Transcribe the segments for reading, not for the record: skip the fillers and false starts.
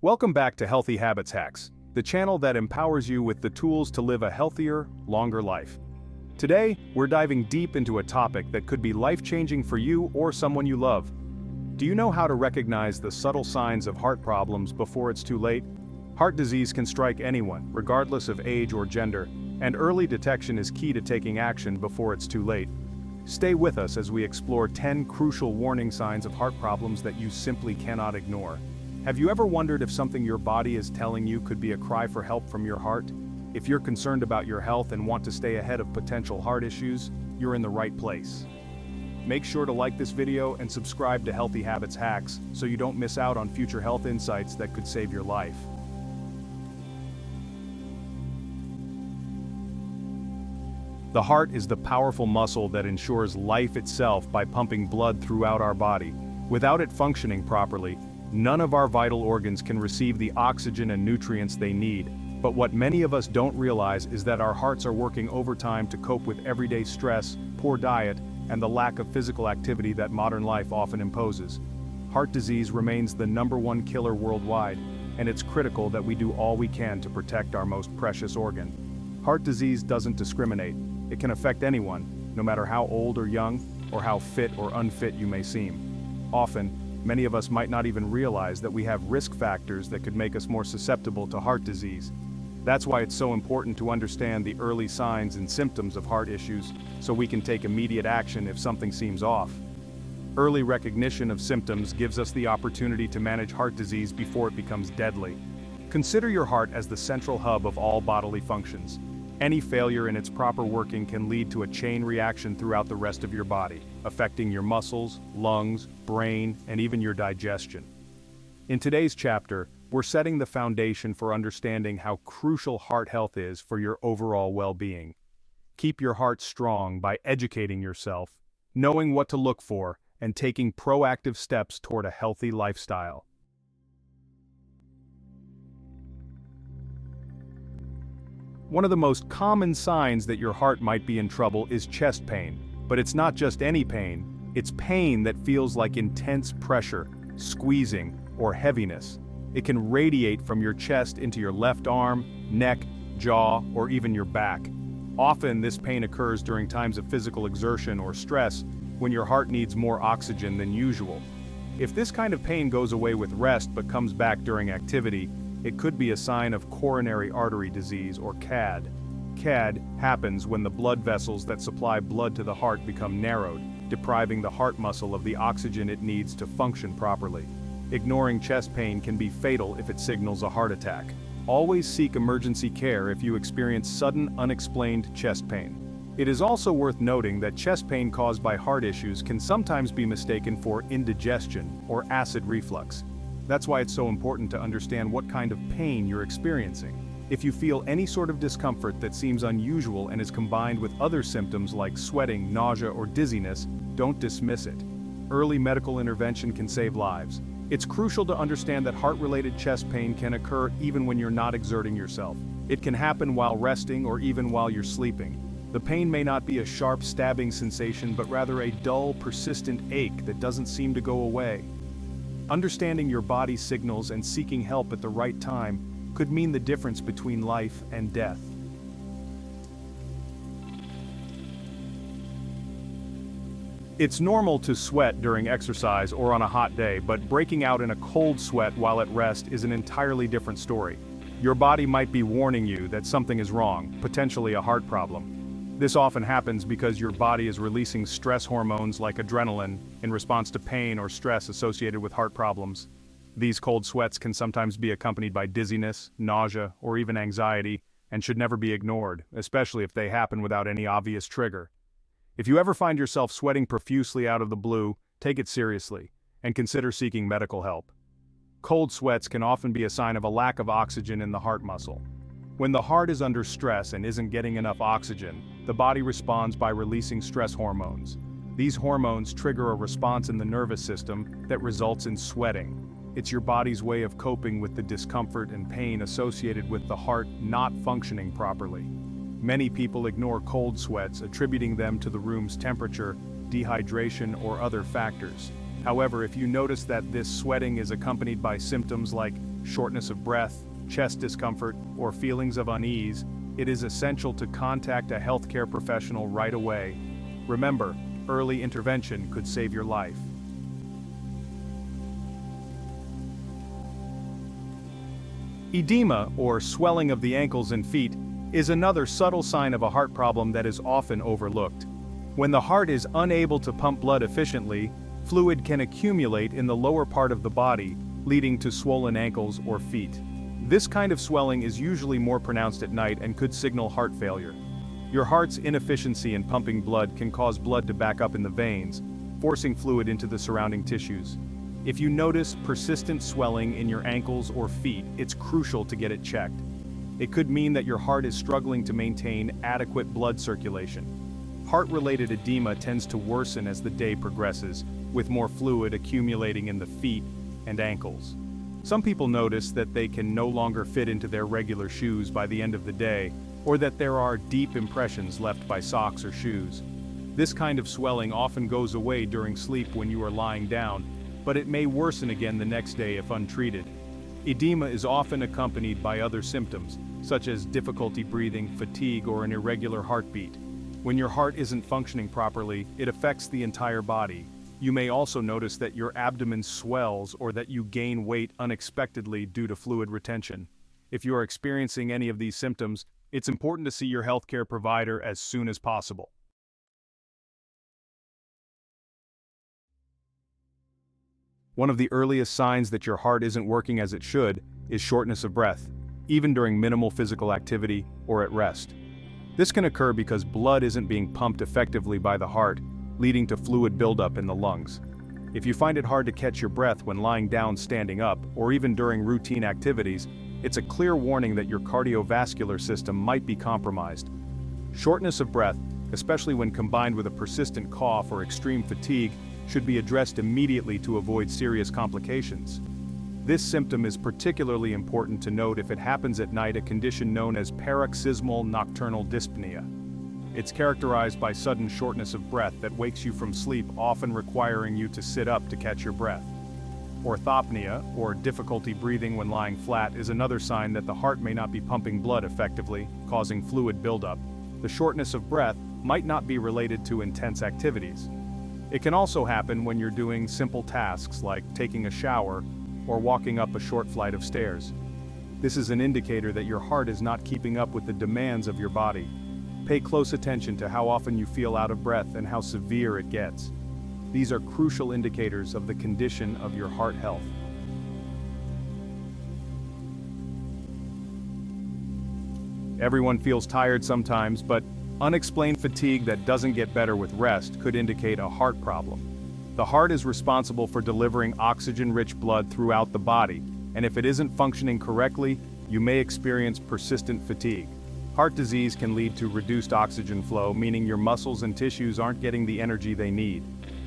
Welcome back to Healthy Habits Hacks, the channel that empowers you with the tools to live a healthier, longer life. Today, we're diving deep into a topic that could be life-changing for you or someone you love. Do you know how to recognize the subtle signs of heart problems before it's too late? Heart disease can strike anyone, regardless of age or gender, and early detection is key to taking action before it's too late. Stay with us as we explore 10 crucial warning signs of heart problems that you simply cannot ignore. Have you ever wondered if something your body is telling you could be a cry for help from your heart? If you're concerned about your health and want to stay ahead of potential heart issues, you're in the right place. Make sure to like this video and subscribe to Healthy Habits Hacks so you don't miss out on future health insights that could save your life. The heart is the powerful muscle that ensures life itself by pumping blood throughout our body. Without it functioning properly, none of our vital organs can receive the oxygen and nutrients they need. But what many of us don't realize is that our hearts are working overtime to cope with everyday stress, poor diet, and the lack of physical activity that modern life often imposes. Heart disease remains the #1 killer worldwide, and it's critical that we do all we can to protect our most precious organ. Heart disease doesn't discriminate. It can affect anyone, no matter how old or young, or how fit or unfit you may seem. Often, many of us might not even realize that we have risk factors that could make us more susceptible to heart disease. That's why it's so important to understand the early signs and symptoms of heart issues so we can take immediate action if something seems off. Early recognition of symptoms gives us the opportunity to manage heart disease before it becomes deadly. Consider your heart as the central hub of all bodily functions. Any failure in its proper working can lead to a chain reaction throughout the rest of your body, affecting your muscles, lungs, brain, and even your digestion. In today's chapter, we're setting the foundation for understanding how crucial heart health is for your overall well-being. Keep your heart strong by educating yourself, knowing what to look for, and taking proactive steps toward a healthy lifestyle. One of the most common signs that your heart might be in trouble is chest pain. But it's not just any pain, it's pain that feels like intense pressure, squeezing, or heaviness. It can radiate from your chest into your left arm, neck, jaw, or even your back. Often this pain occurs during times of physical exertion or stress when your heart needs more oxygen than usual. If this kind of pain goes away with rest but comes back during activity, it could be a sign of coronary artery disease, or CAD. CAD happens when the blood vessels that supply blood to the heart become narrowed, depriving the heart muscle of the oxygen it needs to function properly. Ignoring chest pain can be fatal if it signals a heart attack. Always seek emergency care if you experience sudden, unexplained chest pain. It is also worth noting that chest pain caused by heart issues can sometimes be mistaken for indigestion or acid reflux. That's why it's so important to understand what kind of pain you're experiencing. If you feel any sort of discomfort that seems unusual and is combined with other symptoms like sweating, nausea, or dizziness, don't dismiss it. Early medical intervention can save lives. It's crucial to understand that heart-related chest pain can occur even when you're not exerting yourself. It can happen while resting or even while you're sleeping. The pain may not be a sharp stabbing sensation, but rather a dull, persistent ache that doesn't seem to go away. Understanding your body's signals and seeking help at the right time could mean the difference between life and death. It's normal to sweat during exercise or on a hot day, but breaking out in a cold sweat while at rest is an entirely different story. Your body might be warning you that something is wrong, potentially a heart problem. This often happens because your body is releasing stress hormones like adrenaline in response to pain or stress associated with heart problems. These cold sweats can sometimes be accompanied by dizziness, nausea, or even anxiety, and should never be ignored, especially if they happen without any obvious trigger. If you ever find yourself sweating profusely out of the blue, take it seriously, and consider seeking medical help. Cold sweats can often be a sign of a lack of oxygen in the heart muscle. When the heart is under stress and isn't getting enough oxygen, the body responds by releasing stress hormones. These hormones trigger a response in the nervous system that results in sweating. It's your body's way of coping with the discomfort and pain associated with the heart not functioning properly. Many people ignore cold sweats, attributing them to the room's temperature, dehydration, or other factors. However, if you notice that this sweating is accompanied by symptoms like shortness of breath, chest discomfort, or feelings of unease, it is essential to contact a healthcare professional right away. Remember, early intervention could save your life. Edema, or swelling of the ankles and feet, is another subtle sign of a heart problem that is often overlooked. When the heart is unable to pump blood efficiently, fluid can accumulate in the lower part of the body, leading to swollen ankles or feet. This kind of swelling is usually more pronounced at night and could signal heart failure. Your heart's inefficiency in pumping blood can cause blood to back up in the veins, forcing fluid into the surrounding tissues. If you notice persistent swelling in your ankles or feet, it's crucial to get it checked. It could mean that your heart is struggling to maintain adequate blood circulation. Heart-related edema tends to worsen as the day progresses, with more fluid accumulating in the feet and ankles. Some people notice that they can no longer fit into their regular shoes by the end of the day, or that there are deep impressions left by socks or shoes. This kind of swelling often goes away during sleep when you are lying down, but it may worsen again the next day if untreated. Edema is often accompanied by other symptoms, such as difficulty breathing, fatigue, or an irregular heartbeat. When your heart isn't functioning properly, it affects the entire body. You may also notice that your abdomen swells or that you gain weight unexpectedly due to fluid retention. If you are experiencing any of these symptoms, it's important to see your healthcare provider as soon as possible. One of the earliest signs that your heart isn't working as it should is shortness of breath, even during minimal physical activity or at rest. This can occur because blood isn't being pumped effectively by the heart, leading to fluid buildup in the lungs. If you find it hard to catch your breath when lying down, standing up, or even during routine activities, it's a clear warning that your cardiovascular system might be compromised. Shortness of breath, especially when combined with a persistent cough or extreme fatigue, should be addressed immediately to avoid serious complications. This symptom is particularly important to note if it happens at night, a condition known as paroxysmal nocturnal dyspnea. It's characterized by sudden shortness of breath that wakes you from sleep, often requiring you to sit up to catch your breath. Orthopnea, or difficulty breathing when lying flat, is another sign that the heart may not be pumping blood effectively, causing fluid buildup. The shortness of breath might not be related to intense activities. It can also happen when you're doing simple tasks like taking a shower or walking up a short flight of stairs. This is an indicator that your heart is not keeping up with the demands of your body. Pay close attention to how often you feel out of breath and how severe it gets. These are crucial indicators of the condition of your heart health. Everyone feels tired sometimes, but unexplained fatigue that doesn't get better with rest could indicate a heart problem. The heart is responsible for delivering oxygen-rich blood throughout the body, and if it isn't functioning correctly, you may experience persistent fatigue. Heart disease can lead to reduced oxygen flow, meaning your muscles and tissues aren't getting the energy they need.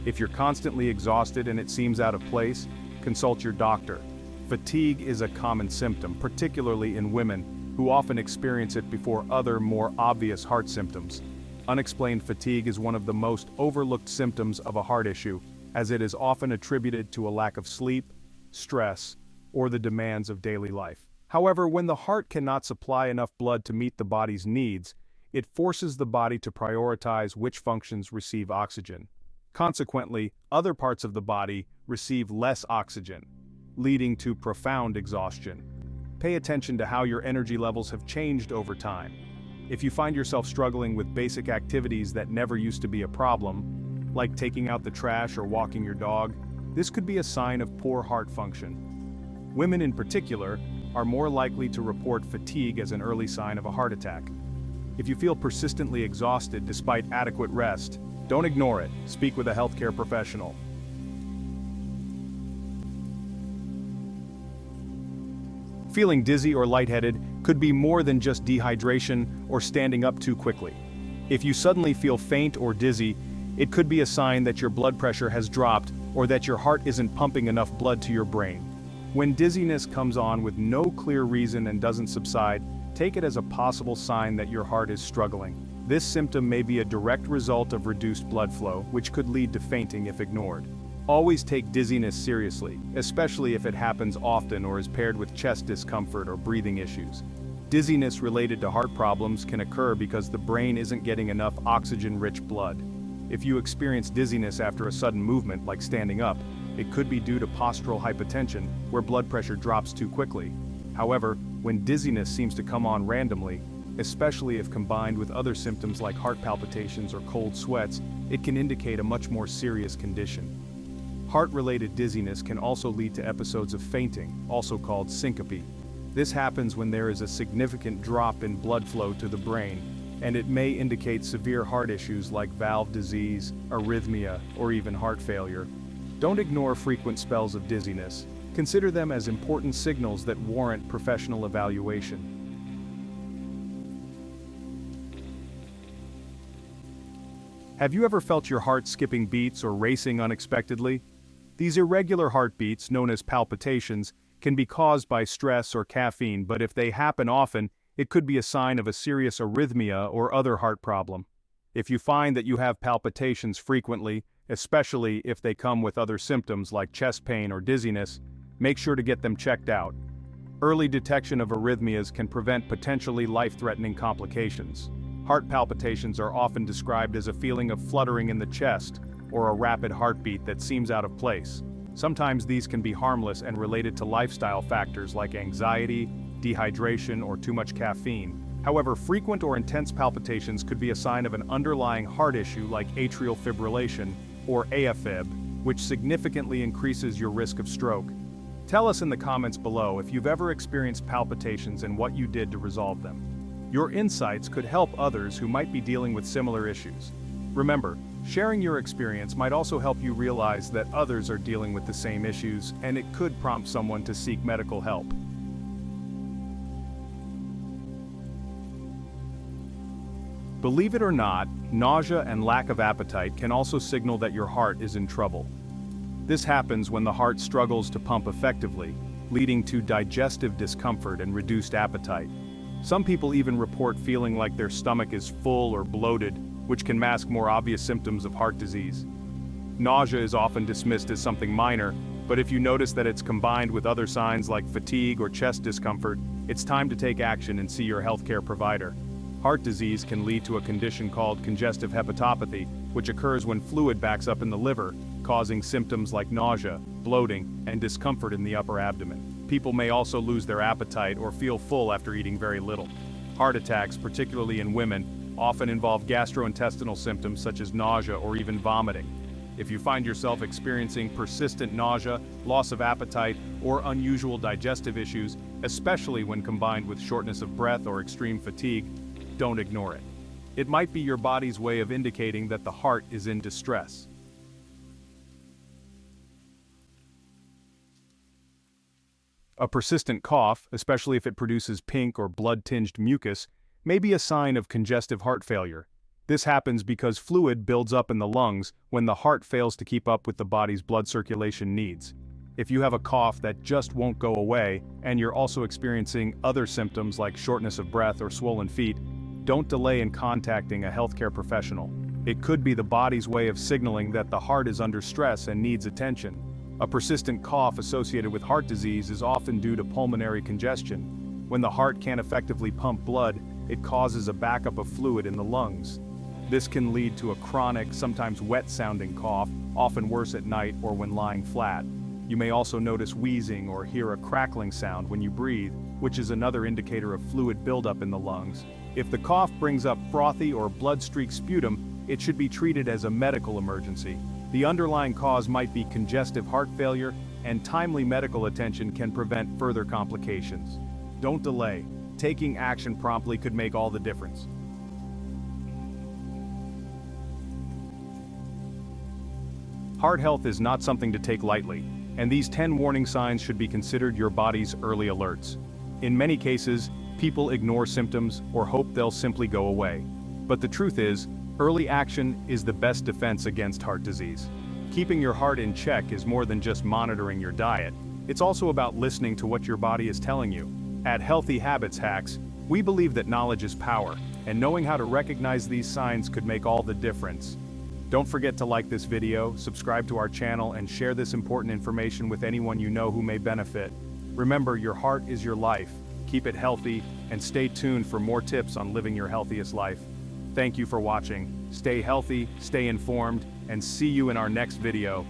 If you're constantly exhausted and it seems out of place, consult your doctor. Fatigue is a common symptom, particularly in women, who often experience it before other, more obvious heart symptoms. Unexplained fatigue is one of the most overlooked symptoms of a heart issue, as it is often attributed to a lack of sleep, stress, or the demands of daily life. However, when the heart cannot supply enough blood to meet the body's needs, it forces the body to prioritize which functions receive oxygen. Consequently, other parts of the body receive less oxygen, leading to profound exhaustion. Pay attention to how your energy levels have changed over time. If you find yourself struggling with basic activities that never used to be a problem, like taking out the trash or walking your dog, this could be a sign of poor heart function. Women in particular are more likely to report fatigue as an early sign of a heart attack. If you feel persistently exhausted despite adequate rest, don't ignore it. Speak with a healthcare professional. Feeling dizzy or lightheaded could be more than just dehydration or standing up too quickly. If you suddenly feel faint or dizzy, it could be a sign that your blood pressure has dropped or that your heart isn't pumping enough blood to your brain. When dizziness comes on with no clear reason and doesn't subside, take it as a possible sign that your heart is struggling. This symptom may be a direct result of reduced blood flow, which could lead to fainting if ignored. Always take dizziness seriously, especially if it happens often or is paired with chest discomfort or breathing issues. Dizziness related to heart problems can occur because the brain isn't getting enough oxygen-rich blood. If you experience dizziness after a sudden movement, like standing up, it could be due to postural hypotension, where blood pressure drops too quickly. However, when dizziness seems to come on randomly, especially if combined with other symptoms like heart palpitations or cold sweats, it can indicate a much more serious condition. Heart-related dizziness can also lead to episodes of fainting, also called syncope. This happens when there is a significant drop in blood flow to the brain, and it may indicate severe heart issues like valve disease, arrhythmia, or even heart failure. Don't ignore frequent spells of dizziness. Consider them as important signals that warrant professional evaluation. Have you ever felt your heart skipping beats or racing unexpectedly? These irregular heartbeats, known as palpitations, can be caused by stress or caffeine, but if they happen often, it could be a sign of a serious arrhythmia or other heart problem. If you find that you have palpitations frequently, especially if they come with other symptoms like chest pain or dizziness, make sure to get them checked out. Early detection of arrhythmias can prevent potentially life-threatening complications. Heart palpitations are often described as a feeling of fluttering in the chest, or a rapid heartbeat that seems out of place. Sometimes these can be harmless and related to lifestyle factors like anxiety, dehydration, or too much caffeine. However, frequent or intense palpitations could be a sign of an underlying heart issue like atrial fibrillation, or AFib, which significantly increases your risk of stroke. Tell us in the comments below if you've ever experienced palpitations and what you did to resolve them. Your insights could help others who might be dealing with similar issues. Remember, sharing your experience might also help you realize that others are dealing with the same issues, and it could prompt someone to seek medical help. Believe it or not, nausea and lack of appetite can also signal that your heart is in trouble. This happens when the heart struggles to pump effectively, leading to digestive discomfort and reduced appetite. Some people even report feeling like their stomach is full or bloated, which can mask more obvious symptoms of heart disease. Nausea is often dismissed as something minor, but if you notice that it's combined with other signs like fatigue or chest discomfort, it's time to take action and see your healthcare provider. Heart disease can lead to a condition called congestive hepatopathy, which occurs when fluid backs up in the liver, causing symptoms like nausea, bloating, and discomfort in the upper abdomen. People may also lose their appetite or feel full after eating very little. Heart attacks, particularly in women, often involve gastrointestinal symptoms such as nausea or even vomiting. If you find yourself experiencing persistent nausea, loss of appetite, or unusual digestive issues, especially when combined with shortness of breath or extreme fatigue, don't ignore it. It might be your body's way of indicating that the heart is in distress. A persistent cough, especially if it produces pink or blood-tinged mucus, may be a sign of congestive heart failure. This happens because fluid builds up in the lungs when the heart fails to keep up with the body's blood circulation needs. If you have a cough that just won't go away, and you're also experiencing other symptoms like shortness of breath or swollen feet, don't delay in contacting a healthcare professional. It could be the body's way of signaling that the heart is under stress and needs attention. A persistent cough associated with heart disease is often due to pulmonary congestion. When the heart can't effectively pump blood, it causes a backup of fluid in the lungs. This can lead to a chronic, sometimes wet-sounding cough, often worse at night or when lying flat. You may also notice wheezing or hear a crackling sound when you breathe, which is another indicator of fluid buildup in the lungs. If the cough brings up frothy or blood-streaked sputum, it should be treated as a medical emergency. The underlying cause might be congestive heart failure, and timely medical attention can prevent further complications. Don't delay. Taking action promptly could make all the difference. Heart health is not something to take lightly, and these 10 warning signs should be considered your body's early alerts. In many cases, people ignore symptoms or hope they'll simply go away. But the truth is, early action is the best defense against heart disease. Keeping your heart in check is more than just monitoring your diet. It's also about listening to what your body is telling you. At Healthy Habits Hacks, we believe that knowledge is power, and knowing how to recognize these signs could make all the difference. Don't forget to like this video, subscribe to our channel, and share this important information with anyone you know who may benefit. Remember, your heart is your life. Keep it healthy, and stay tuned for more tips on living your healthiest life. Thank you for watching. Stay healthy, stay informed, and see you in our next video.